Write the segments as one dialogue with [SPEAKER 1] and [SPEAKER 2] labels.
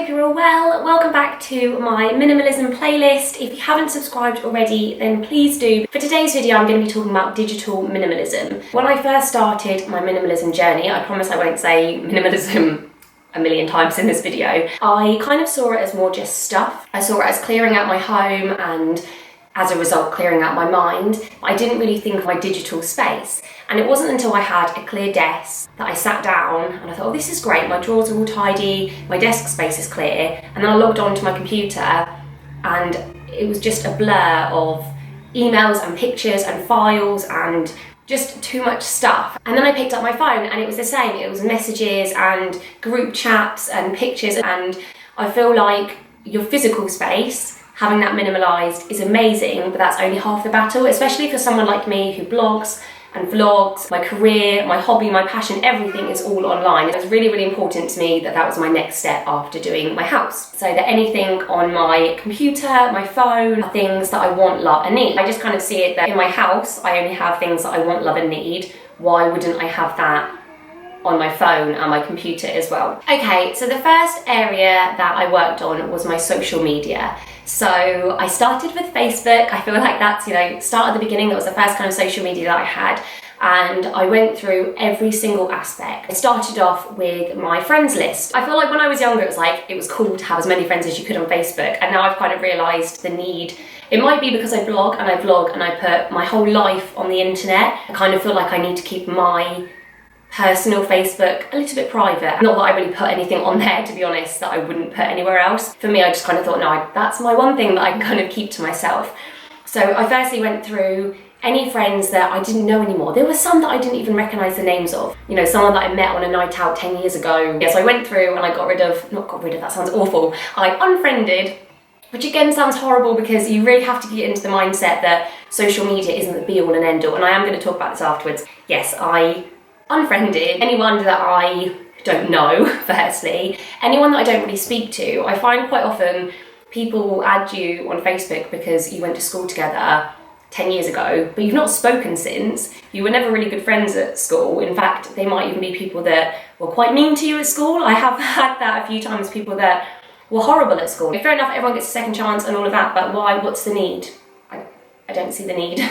[SPEAKER 1] hope you're all well. Welcome back to my minimalism playlist. If you haven't subscribed already, then please do. For today's video, I'm going to be talking about digital minimalism. When I first started my minimalism journey, I promise I won't say minimalism a million times in this video, I kind of saw it as more just stuff. I saw it as clearing out my home and as a result clearing out my mind. I didn't really think of my digital space. And it wasn't until I had a clear desk that I sat down and I thought, oh, this is great, my drawers are all tidy, my desk space is clear. And then I logged on to my computer and it was just a blur of emails and pictures and files and just too much stuff. And then I picked up my phone and it was the same. It was messages and group chats and pictures, and I feel like your physical space, having that minimalised, is amazing, but that's only half the battle, especially for someone like me who blogs and vlogs. My career, my hobby, my passion, everything is all online. It was really, really important to me that that was my next step after doing my house. So that anything on my computer, my phone, are things that I want, love and need. I just kind of see it that in my house, I only have things that I want, love and need. Why wouldn't I have that on my phone and my computer as well? Okay, so the first area that I worked on was my social media. So I started with Facebook. I feel like that's, start at the beginning. That was the first kind of social media that I had. And I went through every single aspect. I started off with my friends list. I feel like when I was younger, it was cool to have as many friends as you could on Facebook. And now I've kind of realised the need. It might be because I blog and I put my whole life on the internet. I kind of feel like I need to keep my personal Facebook a little bit private. Not that I really put anything on there, to be honest, that I wouldn't put anywhere else. For me, I just kind of thought, no, that's my one thing that I can kind of keep to myself. So I firstly went through any friends that I didn't know anymore. There were some that I didn't even recognise the names of. Someone that I met on a night out 10 years ago. Yes, I went through and I that sounds awful. I unfriended, which again sounds horrible because you really have to get into the mindset that social media isn't the be all and end all. And I am going to talk about this afterwards. Yes, I unfriended anyone that I don't know, firstly. Anyone that I don't really speak to. I find quite often people will add you on Facebook because you went to school together 10 years ago, but you've not spoken since. You were never really good friends at school. In fact, they might even be people that were quite mean to you at school. I have had that a few times, people that were horrible at school. Fair enough, everyone gets a second chance and all of that, but why? What's the need? I don't see the need.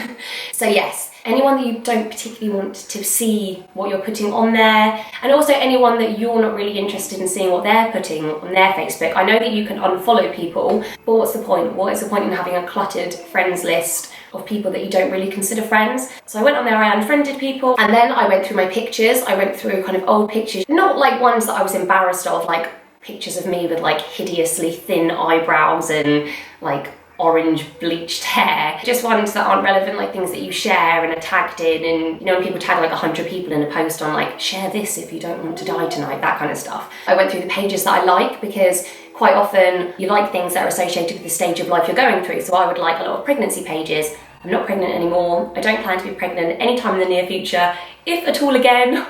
[SPEAKER 1] So yes, anyone that you don't particularly want to see what you're putting on there, and also anyone that you're not really interested in seeing what they're putting on their Facebook. I know that you can unfollow people, but what's the point? What is the point in having a cluttered friends list of people that you don't really consider friends? So I went on there, I unfriended people, and then I went through my pictures. I went through kind of old pictures, not like ones that I was embarrassed of, like pictures of me with like hideously thin eyebrows and like orange bleached hair, just ones that aren't relevant, like things that you share and are tagged in. And when people tag like 100 people in a post on like, share this if you don't want to die tonight, that kind of stuff. I went through the pages that I like because quite often you like things that are associated with the stage of life you're going through. So I would like a lot of pregnancy pages. I'm not pregnant anymore. I don't plan to be pregnant anytime in the near future, if at all again.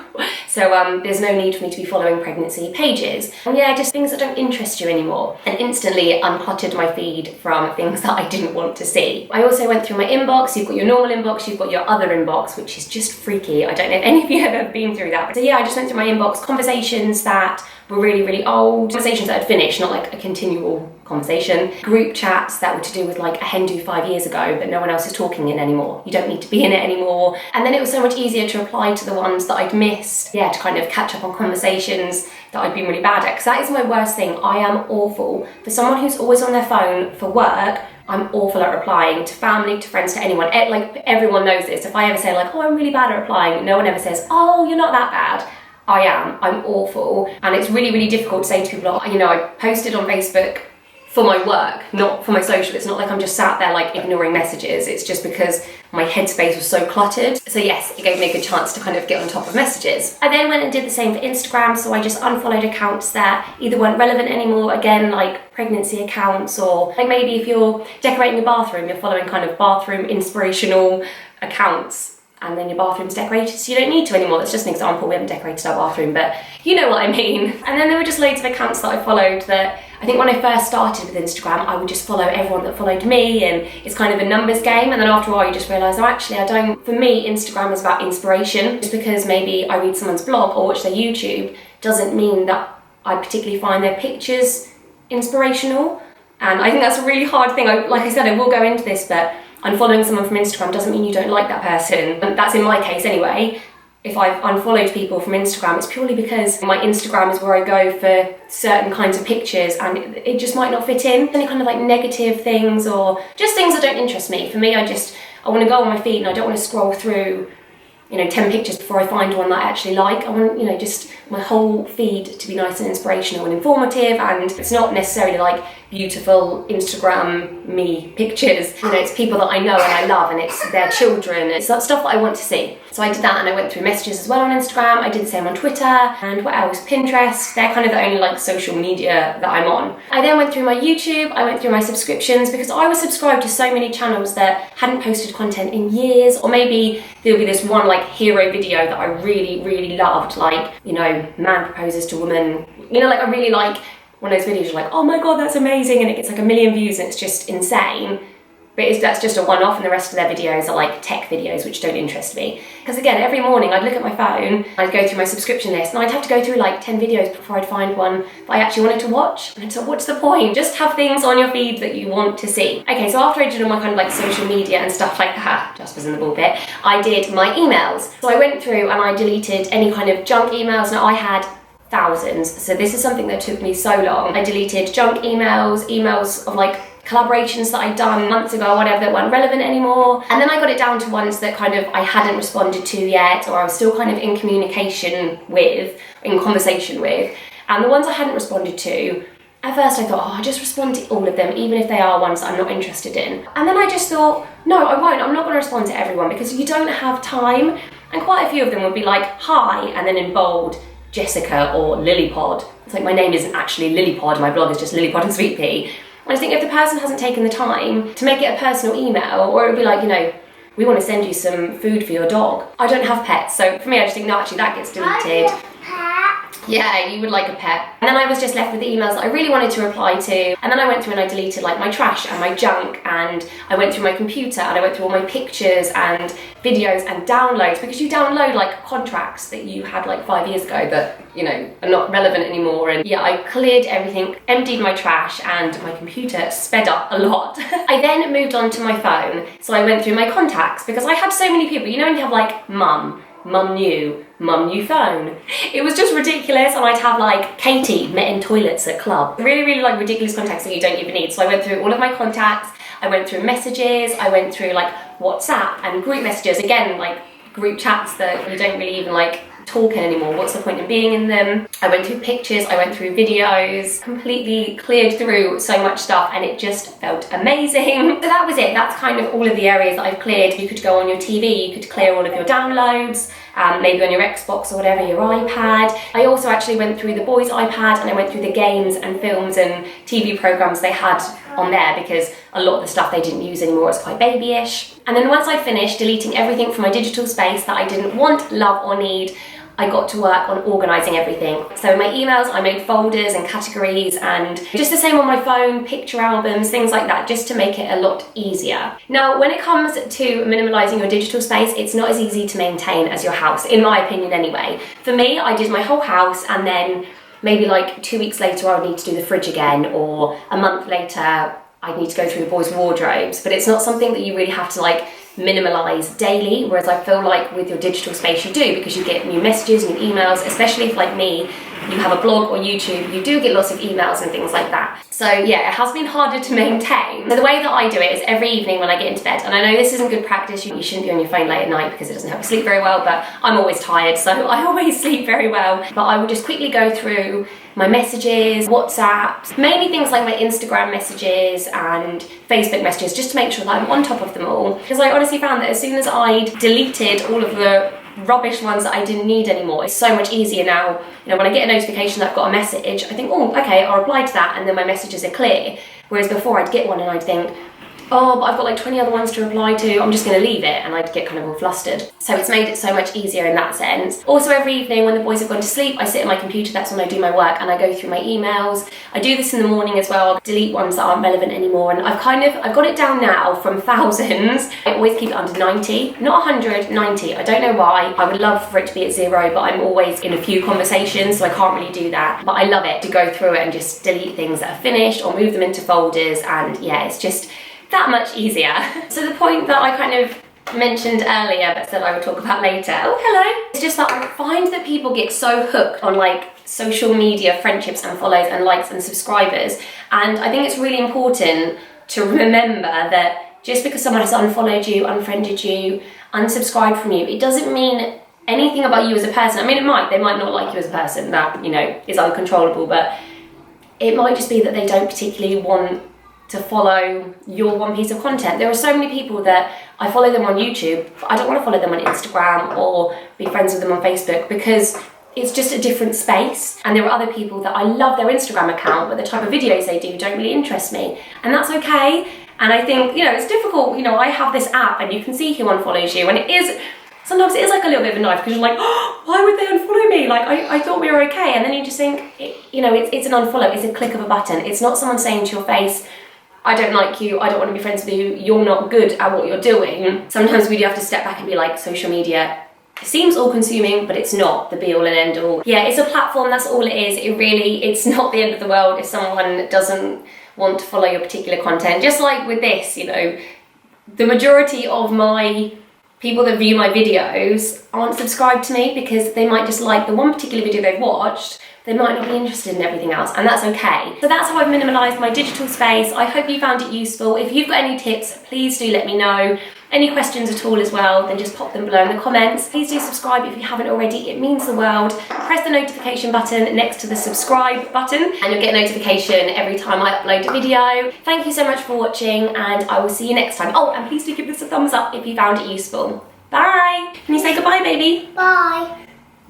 [SPEAKER 1] So there's no need for me to be following pregnancy pages. And yeah, just things that don't interest you anymore. And instantly uncluttered my feed from things that I didn't want to see. I also went through my inbox. You've got your normal inbox, you've got your other inbox, which is just freaky. I don't know if any of you have ever been through that. So yeah, I just went through my inbox, conversations that were really, really old, conversations that had finished, not like a continual conversation, group chats that were to do with like a hen do 5 years ago, but no one else is talking in anymore. You don't need to be in it anymore. And then it was so much easier to reply to the ones that I'd missed, to kind of catch up on conversations that I'd been really bad at, because that is my worst thing. I am awful. For someone who's always on their phone for work, I'm awful at replying to family, to friends, to anyone. Like everyone knows this. If I ever say like, oh, I'm really bad at replying, no one ever says, oh, you're not that bad. I am. I'm awful. And it's really, really difficult to say to people, I posted on Facebook for my work, not for my social. It's not like I'm just sat there like ignoring messages. It's just because my headspace was so cluttered. So yes, it gave me a good chance to kind of get on top of messages. I then went and did the same for Instagram. So I just unfollowed accounts that either weren't relevant anymore, again, like pregnancy accounts, or like maybe if you're decorating a bathroom, you're following kind of bathroom inspirational accounts, and then your bathroom's decorated, so you don't need to anymore. That's just an example. We haven't decorated our bathroom, but you know what I mean. And then there were just loads of accounts that I followed that I think when I first started with Instagram, I would just follow everyone that followed me, and it's kind of a numbers game. And then after a while, you just realise, oh, actually, for me, Instagram is about inspiration. Just because maybe I read someone's blog or watch their YouTube doesn't mean that I particularly find their pictures inspirational. And I think that's a really hard thing. Like I said, I will go into this, but unfollowing someone from Instagram doesn't mean you don't like that person. And that's in my case anyway. If I've unfollowed people from Instagram, it's purely because my Instagram is where I go for certain kinds of pictures and it just might not fit in. Any kind of like negative things or just things that don't interest me. For me, I want to go on my feed and I don't want to scroll through 10 pictures before I find one that I actually like. I want, just my whole feed to be nice and inspirational and informative, and it's not necessarily like beautiful Instagram me pictures. It's people that I know and I love, and it's their children. It's stuff that I want to see. So I did that, and I went through messages as well on Instagram. I did the same on Twitter, and what else? Pinterest. They're kind of the only like social media that I'm on. I then went through my YouTube, I went through my subscriptions, because I was subscribed to so many channels that hadn't posted content in years, or maybe there'll be this one like hero video that I really, really loved, like, man proposes to woman. I really like one of those videos, you're like, oh my god, that's amazing, and it gets like 1 million views and it's just insane. But that's just a one-off, and the rest of their videos are like tech videos, which don't interest me. Because again, every morning I'd look at my phone, I'd go through my subscription list, and I'd have to go through like 10 videos before I'd find one that I actually wanted to watch. And so what's the point? Just have things on your feed that you want to see. Okay, so after I did all my kind of like social media and stuff like that, just was in the ball bit, I did my emails. So I went through and I deleted any kind of junk emails. Now I had thousands, so this is something that took me so long. I deleted junk emails of like collaborations that I'd done months ago or whatever that weren't relevant anymore, and then I got it down to ones that kind of I hadn't responded to yet, or I was still kind of in communication with, in conversation with. And the ones I hadn't responded to, at first I thought, I'll just respond to all of them, even if they are ones that I'm not interested in. And then I just thought, no, I won't. I'm not going to respond to everyone, because you don't have time. And quite a few of them would be like, hi, and then in bold, Jessica or Lilypod. It's like my name isn't actually Lilypod, my blog is just Lilypod and Sweet Pea. And I think if the person hasn't taken the time to make it a personal email, or it would be like, we want to send you some food for your dog. I don't have pets, so for me I just think, no, actually that gets deleted. Yeah, you would like a pet. And then I was just left with the emails that I really wanted to reply to. And then I went through and I deleted like my trash and my junk, and I went through my computer and I went through all my pictures and videos and downloads, because you download like contracts that you had like 5 years ago that, are not relevant anymore. And yeah, I cleared everything, emptied my trash, and my computer sped up a lot. I then moved on to my phone. So I went through my contacts, because I had so many people, when you have like mum new phone. It was just ridiculous, and I'd have like Katie met in toilets at club. Really, really like ridiculous contacts that you don't even need. So I went through all of my contacts, I went through messages, I went through like WhatsApp and group messages, again, like group chats that you don't really even like talk in anymore. What's the point in being in them? I went through pictures, I went through videos, completely cleared through so much stuff, and it just felt amazing. So that was it. That's kind of all of the areas that I've cleared. You could go on your TV, you could clear all of your downloads, maybe on your Xbox or whatever, your iPad. I also actually went through the boys' iPad, and I went through the games and films and TV programs they had on there, because a lot of the stuff they didn't use anymore was quite babyish. And then once I finished deleting everything from my digital space that I didn't want, love, or need, I got to work on organising everything. So in my emails, I made folders and categories, and just the same on my phone, picture albums, things like that, just to make it a lot easier. Now, when it comes to minimalising your digital space, it's not as easy to maintain as your house, in my opinion anyway. For me, I did my whole house, and then maybe like 2 weeks later I would need to do the fridge again, or a month later I'd need to go through the boys' wardrobes. But it's not something that you really have to like minimalize daily, whereas I feel like with your digital space you do, because you get new messages, new emails, especially if like me, you have a blog or YouTube, you do get lots of emails and things like that. So yeah, it has been harder to maintain. So the way that I do it is every evening when I get into bed, and I know this isn't good practice, you shouldn't be on your phone late at night because it doesn't help you sleep very well, but I'm always tired, so I always sleep very well. But I will just quickly go through my messages, WhatsApp, mainly things like my Instagram messages and Facebook messages, just to make sure that I'm on top of them all. Because I honestly found that as soon as I deleted all of the rubbish ones that I didn't need anymore, it's so much easier now. When I get a notification that I've got a message, I think, oh, okay, I'll reply to that, and then my messages are clear. Whereas before I'd get one and I'd think, oh, but I've got like 20 other ones to reply to, I'm just going to leave it, and I'd get kind of all flustered. So it's made it so much easier in that sense. Also, every evening when the boys have gone to sleep, I sit at my computer, that's when I do my work, and I go through my emails. I do this in the morning as well, delete ones that aren't relevant anymore, and I've got it down now from thousands. I always keep it under 90, not 100, 90. I don't know why. I would love for it to be at 0, but I'm always in a few conversations, so I can't really do that. But I love it to go through it and just delete things that are finished or move them into folders, and yeah, it's just that much easier. So the point that I kind of mentioned earlier but said I would talk about later, oh hello, it's just that I find that people get so hooked on like social media friendships and follows and likes and subscribers, and I think it's really important to remember that just because someone has unfollowed you, unfriended you, unsubscribed from you, it doesn't mean anything about you as a person. I mean, they might not like you as a person, that, you know, is uncontrollable, but it might just be that they don't particularly want to follow your one piece of content. There are so many people that I follow them on YouTube, but I don't want to follow them on Instagram or be friends with them on Facebook, because it's just a different space. And there are other people that I love their Instagram account, but the type of videos they do don't really interest me, and that's okay. And I think, you know, it's difficult. You know, I have this app and you can see who unfollows you, and sometimes it is like a little bit of a knife, because you're like, oh, why would they unfollow me? Like, I thought we were okay. And then you just think, you know, it's an unfollow, it's a click of a button. It's not someone saying to your face, I don't like you, I don't want to be friends with you, you're not good at what you're doing. Sometimes we do have to step back and be like, social media, it seems all-consuming, but it's not the be-all and end-all. Yeah, it's a platform, that's all it is. It's not the end of the world if someone doesn't want to follow your particular content. Just like with this, you know, the majority of my people that view my videos aren't subscribed to me because they might just like the one particular video they've watched. They might not be interested in everything else, and that's okay. So that's how I've minimalised my digital space. I hope you found it useful. If you've got any tips, please do let me know. Any questions at all as well, then just pop them below in the comments. Please do subscribe if you haven't already, it means the world. Press the notification button next to the subscribe button, and you'll get a notification every time I upload a video. Thank you so much for watching, and I will see you next time. Oh, and please do give this a thumbs up if you found it useful. Bye! Can you say goodbye, baby?
[SPEAKER 2] Bye.